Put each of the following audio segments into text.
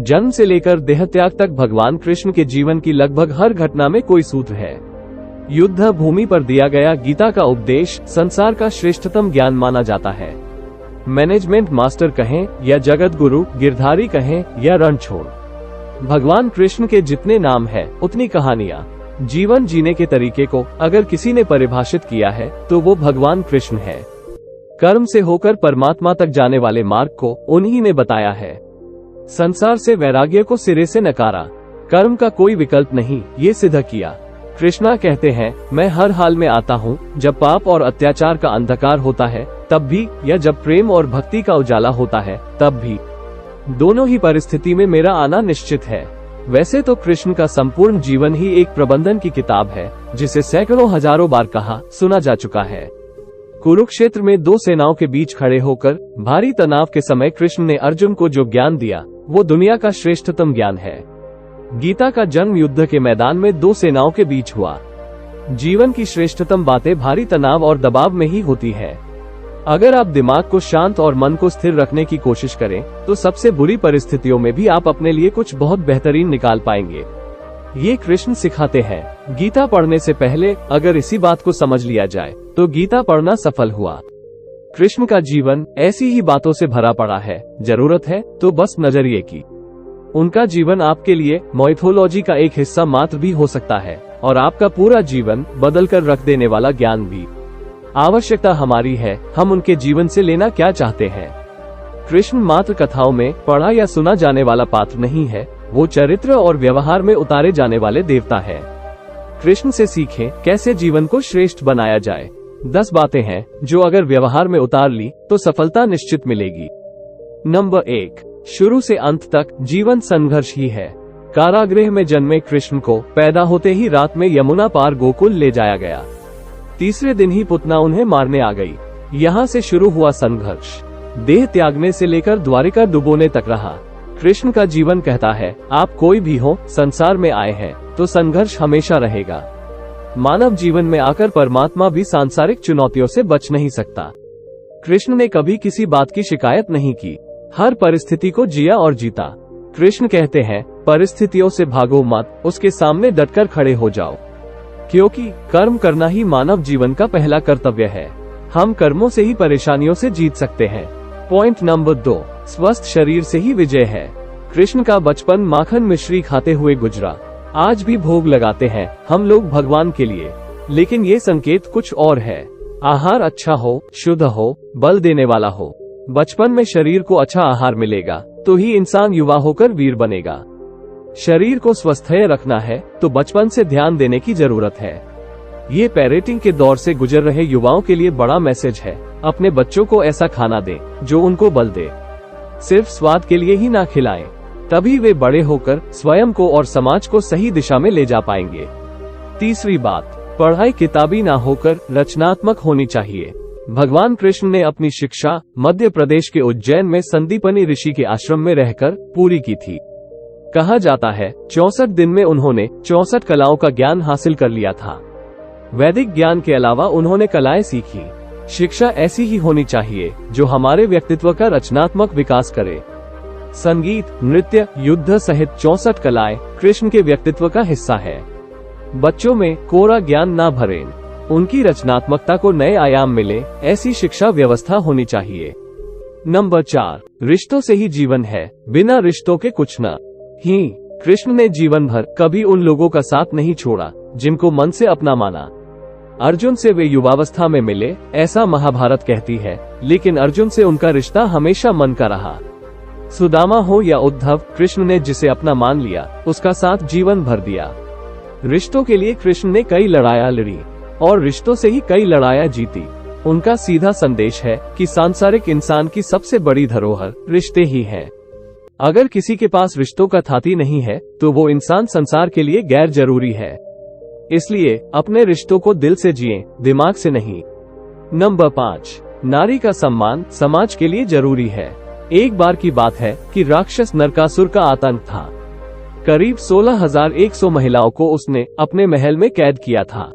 जन्म से लेकर देहत्याग तक भगवान कृष्ण के जीवन की लगभग हर घटना में कोई सूत्र है। युद्ध भूमि पर दिया गया गीता का उपदेश संसार का श्रेष्ठतम ज्ञान माना जाता है। मैनेजमेंट मास्टर कहें या जगत गुरु, गिरधारी कहें या रणछोड़, भगवान कृष्ण के जितने नाम है उतनी कहानियां। जीवन जीने के तरीके को अगर किसी ने परिभाषित किया है तो वो भगवान कृष्ण है। कर्म से होकर परमात्मा तक जाने वाले मार्ग को उन्हीं ने बताया है। संसार से वैराग्य को सिरे से नकारा, कर्म का कोई विकल्प नहीं ये सिद्ध किया। कृष्णा कहते हैं, मैं हर हाल में आता हूँ, जब पाप और अत्याचार का अंधकार होता है तब भी, या जब प्रेम और भक्ति का उजाला होता है तब भी। दोनों ही परिस्थिति में मेरा आना निश्चित है। वैसे तो कृष्ण का संपूर्ण जीवन ही एक प्रबंधन की किताब है, जिसे सैकड़ों हजारों बार कहा सुना जा चुका है। कुरुक्षेत्र में दो सेनाओं के बीच खड़े होकर भारी तनाव के समय कृष्ण ने अर्जुन को जो ज्ञान दिया वो दुनिया का श्रेष्ठतम ज्ञान है। गीता का जन्म युद्ध के मैदान में दो सेनाओं के बीच हुआ। जीवन की श्रेष्ठतम बातें भारी तनाव और दबाव में ही होती है। अगर आप दिमाग को शांत और मन को स्थिर रखने की कोशिश करें तो सबसे बुरी परिस्थितियों में भी आप अपने लिए कुछ बहुत बेहतरीन निकाल पाएंगे। ये कृष्ण सिखाते हैं। गीता पढ़ने से पहले अगर इसी बात को समझ लिया जाए तो गीता पढ़ना सफल हुआ। कृष्ण का जीवन ऐसी ही बातों से भरा पड़ा है। जरूरत है तो बस नजरिए की। उनका जीवन आपके लिए माइथोलॉजी का एक हिस्सा मात्र भी हो सकता है और आपका पूरा जीवन बदल कर रख देने वाला ज्ञान भी। आवश्यकता हमारी है, हम उनके जीवन से लेना क्या चाहते हैं। कृष्ण मात्र कथाओं में पढ़ा या सुना जाने वाला पात्र नहीं है, वो चरित्र और व्यवहार में उतारे जाने वाले देवता है। कृष्ण से सीखें कैसे जीवन को श्रेष्ठ बनाया जाए। 10 बातें हैं जो अगर व्यवहार में उतार ली तो सफलता निश्चित मिलेगी। नंबर 1, शुरू से अंत तक जीवन संघर्ष ही है। कारागृह में जन्मे कृष्ण को पैदा होते ही रात में यमुना पार गोकुल ले जाया गया। तीसरे दिन ही पुतना उन्हें मारने आ गई। यहाँ से शुरू हुआ संघर्ष, देह त्यागने से लेकर द्वारिका डुबोने तक रहा। कृष्ण का जीवन कहता है, आप कोई भी हो, संसार में आए हैं तो संघर्ष हमेशा रहेगा। मानव जीवन में आकर परमात्मा भी सांसारिक चुनौतियों से बच नहीं सकता। कृष्ण ने कभी किसी बात की शिकायत नहीं की, हर परिस्थिति को जिया और जीता। कृष्ण कहते हैं, परिस्थितियों से भागो मत, उसके सामने डटकर खड़े हो जाओ, क्योंकि कर्म करना ही मानव जीवन का पहला कर्तव्य है। हम कर्मों से ही परेशानियों से जीत सकते हैं। पॉइंट नंबर 2, स्वस्थ शरीर से ही विजय है। कृष्ण का बचपन माखन मिश्री खाते हुए गुजरा। आज भी भोग लगाते हैं हम लोग भगवान के लिए, लेकिन ये संकेत कुछ और है। आहार अच्छा हो, शुद्ध हो, बल देने वाला हो। बचपन में शरीर को अच्छा आहार मिलेगा तो ही इंसान युवा होकर वीर बनेगा। शरीर को स्वस्थ रखना है तो बचपन से ध्यान देने की जरूरत है। ये पेरेंटिंग के दौर से गुजर रहे युवाओं के लिए बड़ा मैसेज है। अपने बच्चों को ऐसा खाना दें जो उनको बल दे। सिर्फ स्वाद के लिए ही ना खिलाएं, तभी वे बड़े होकर स्वयं को और समाज को सही दिशा में ले जा पाएंगे। तीसरी बात, पढ़ाई किताबी ना होकर रचनात्मक होनी चाहिए। भगवान कृष्ण ने अपनी शिक्षा मध्य प्रदेश के उज्जैन में संदीपनी ऋषि के आश्रम में रहकर पूरी की थी। कहा जाता है 64 दिन में उन्होंने 64 कलाओं का ज्ञान हासिल कर लिया था। वैदिक ज्ञान के अलावा उन्होंने कलाएं सीखी। शिक्षा ऐसी ही होनी चाहिए जो हमारे व्यक्तित्व का रचनात्मक विकास करे। संगीत, नृत्य, युद्ध सहित 64 कलाएं कृष्ण के व्यक्तित्व का हिस्सा है। बच्चों में कोरा ज्ञान ना भरें, उनकी रचनात्मकता को नए आयाम मिले, ऐसी शिक्षा व्यवस्था होनी चाहिए। नंबर 4, रिश्तों से ही जीवन है, बिना रिश्तों के कुछ न ही। कृष्ण ने जीवन भर कभी उन लोगों का साथ नहीं छोड़ा जिनको मन से अपना माना। अर्जुन से वे युवावस्था में मिले, ऐसा महाभारत कहती है, लेकिन अर्जुन से उनका रिश्ता हमेशा मन का रहा। सुदामा हो या उद्धव, कृष्ण ने जिसे अपना मान लिया उसका साथ जीवन भर दिया। रिश्तों के लिए कृष्ण ने कई लड़ाइयां लड़ी और रिश्तों से ही कई लड़ाइयां जीती। उनका सीधा संदेश है कि सांसारिक इंसान की सबसे बड़ी धरोहर रिश्ते ही हैं। अगर किसी के पास रिश्तों का थाती नहीं है तो वो इंसान संसार के लिए गैर जरूरी है। इसलिए अपने रिश्तों को दिल से जिएं, दिमाग से नहीं। नंबर 5, नारी का सम्मान समाज के लिए जरूरी है। एक बार की बात है कि राक्षस नरकासुर का आतंक था। करीब 16,100 महिलाओं को उसने अपने महल में कैद किया था।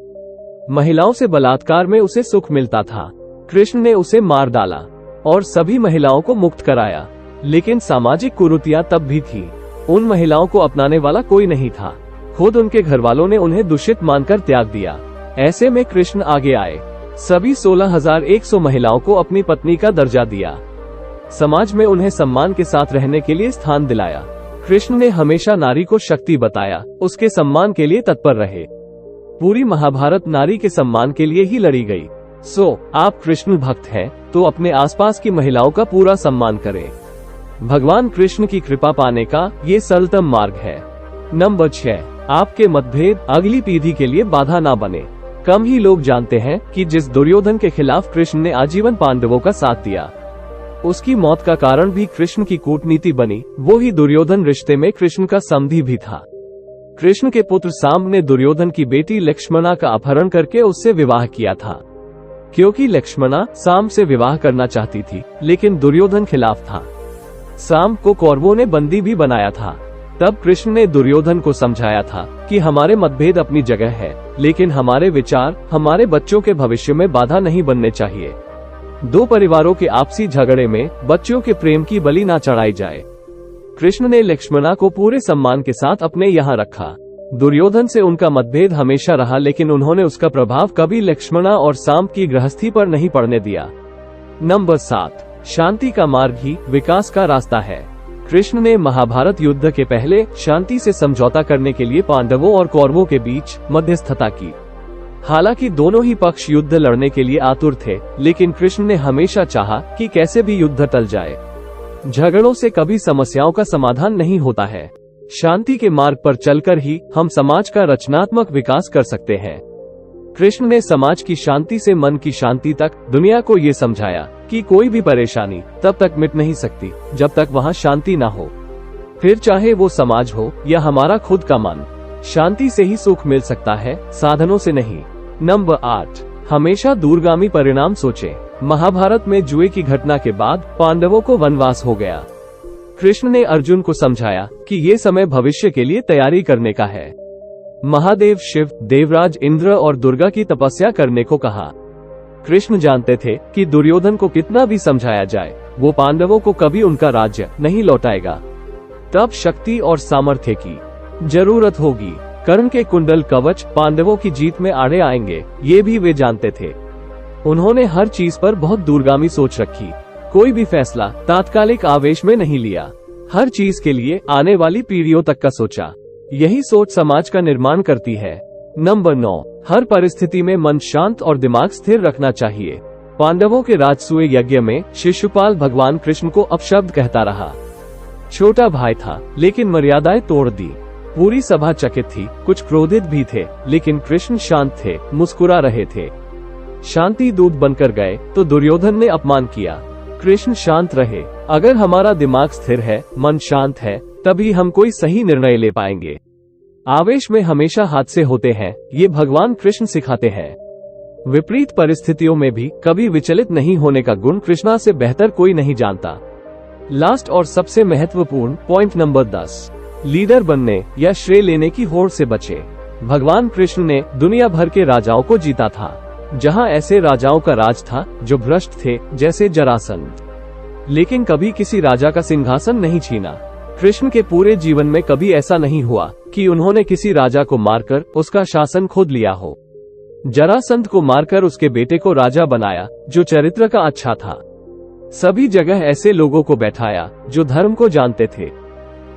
महिलाओं से बलात्कार में उसे सुख मिलता था। कृष्ण ने उसे मार डाला और सभी महिलाओं को मुक्त कराया, लेकिन सामाजिक कुरीतियां तब भी थी। उन महिलाओं को अपनाने वाला कोई नहीं था। खुद उनके घर वालों ने उन्हें दूषित मानकर त्याग दिया। ऐसे में कृष्ण आगे आए, सभी 16,100 महिलाओं को अपनी पत्नी का दर्जा दिया, समाज में उन्हें सम्मान के साथ रहने के लिए स्थान दिलाया। कृष्ण ने हमेशा नारी को शक्ति बताया, उसके सम्मान के लिए तत्पर रहे। पूरी महाभारत नारी के सम्मान के लिए ही लड़ी गई। आप कृष्ण भक्त हैं, तो अपने आसपास की महिलाओं का पूरा सम्मान करें। भगवान कृष्ण की कृपा पाने का ये सरलतम मार्ग है। नंबर 6, आपके मतभेद अगली पीढ़ी के लिए बाधा ना बने। कम ही लोग जानते हैं कि जिस दुर्योधन के खिलाफ कृष्ण ने आजीवन पांडवों का साथ दिया, उसकी मौत का कारण भी कृष्ण की कूटनीति बनी। वो ही दुर्योधन रिश्ते में कृष्ण का समधी भी था। कृष्ण के पुत्र साम्ब ने दुर्योधन की बेटी लक्ष्मणा का अपहरण करके उससे विवाह किया था, क्योंकि लक्ष्मणा साम्ब से विवाह करना चाहती थी, लेकिन दुर्योधन खिलाफ था। साम्ब को कौरवों ने बंदी भी बनाया था। तब कृष्ण ने दुर्योधन को समझाया था कि हमारे मतभेद अपनी जगह है, लेकिन हमारे विचार हमारे बच्चों के भविष्य में बाधा नहीं बनने चाहिए। दो परिवारों के आपसी झगड़े में बच्चों के प्रेम की बलि ना चढ़ाई जाए। कृष्ण ने लक्ष्मणा को पूरे सम्मान के साथ अपने यहाँ रखा। दुर्योधन से उनका मतभेद हमेशा रहा, लेकिन उन्होंने उसका प्रभाव कभी लक्ष्मणा और साम्ब की गृहस्थी पर नहीं पड़ने दिया। नंबर 7, शांति का मार्ग ही विकास का रास्ता है। कृष्ण ने महाभारत युद्ध के पहले शांति से समझौता करने के लिए पांडवों और कौरवों के बीच मध्यस्थता की। हालांकि दोनों ही पक्ष युद्ध लड़ने के लिए आतुर थे, लेकिन कृष्ण ने हमेशा चाहा कि कैसे भी युद्ध टल जाए। झगड़ों से कभी समस्याओं का समाधान नहीं होता है। शांति के मार्ग पर चलकर ही हम समाज का रचनात्मक विकास कर सकते हैं। कृष्ण ने समाज की शांति से मन की शांति तक दुनिया को ये समझाया कि कोई भी परेशानी तब तक मिट नहीं सकती जब तक वहाँ शांति ना हो। फिर चाहे वो समाज हो या हमारा खुद का मन, शांति से ही सुख मिल सकता है, साधनों से नहीं। नंबर 8, हमेशा दूरगामी परिणाम सोचें। महाभारत में जुए की घटना के बाद पांडवों को वनवास हो गया। कृष्ण ने अर्जुन को समझाया कि ये समय भविष्य के लिए तैयारी करने का है। महादेव शिव, देवराज इंद्र और दुर्गा की तपस्या करने को कहा। कृष्ण जानते थे कि दुर्योधन को कितना भी समझाया जाए, वो पांडवों को कभी उनका राज्य नहीं लौटाएगा। तब शक्ति और सामर्थ्य की जरूरत होगी। कर्ण के कुंडल कवच पांडवों की जीत में आड़े आएंगे, ये भी वे जानते थे। उन्होंने हर चीज पर बहुत दूरगामी सोच रखी। कोई भी फैसला तात्कालिक आवेश में नहीं लिया। हर चीज के लिए आने वाली पीढ़ियों तक का सोचा। यही सोच समाज का निर्माण करती है। नंबर 9, हर परिस्थिति में मन शांत और दिमाग स्थिर रखना चाहिए। पांडवों के राजसूय यज्ञ में शिशुपाल भगवान कृष्ण को अपशब्द कहता रहा। छोटा भाई था, लेकिन मर्यादाएं तोड़ दी। पूरी सभा चकित थी, कुछ क्रोधित भी थे, लेकिन कृष्ण शांत थे, मुस्कुरा रहे थे। शांति दूत बनकर गए तो दुर्योधन ने अपमान किया। कृष्ण शांत रहे। अगर हमारा दिमाग स्थिर है, मन शांत है, तभी हम कोई सही निर्णय ले पाएंगे। आवेश में हमेशा हादसे होते हैं, ये भगवान कृष्ण सिखाते हैं। विपरीत परिस्थितियों में भी कभी विचलित नहीं होने का गुण कृष्णा से बेहतर कोई नहीं जानता। लास्ट और सबसे महत्वपूर्ण पॉइंट नंबर 10, लीडर बनने या श्रेय लेने की होड़ से बचे। भगवान कृष्ण ने दुनिया भर के राजाओं को जीता था। जहां ऐसे राजाओं का राज था जो भ्रष्ट थे, जैसे जरासंध, लेकिन कभी किसी राजा का सिंहासन नहीं छीना। कृष्ण के पूरे जीवन में कभी ऐसा नहीं हुआ कि उन्होंने किसी राजा को मारकर उसका शासन खुद लिया हो। जरासंध को मारकर उसके बेटे को राजा बनाया, जो चरित्र का अच्छा था। सभी जगह ऐसे लोगों को बैठाया जो धर्म को जानते थे।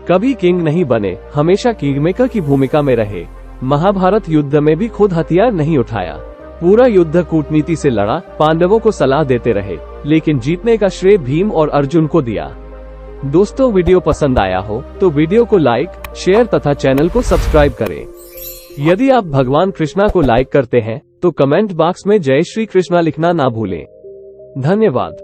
कभी किंग नहीं बने, हमेशा किंगमेकर की भूमिका में रहे। महाभारत युद्ध में भी खुद हथियार नहीं उठाया। पूरा युद्ध कूटनीति से लड़ा, पांडवों को सलाह देते रहे, लेकिन जीतने का श्रेय भीम और अर्जुन को दिया। दोस्तों, वीडियो पसंद आया हो तो वीडियो को लाइक, शेयर तथा चैनल को सब्सक्राइब करें। यदि आप भगवान कृष्णा को लाइक करते हैं तो कमेंट बॉक्स में जय श्री कृष्णा लिखना ना भूलें। धन्यवाद।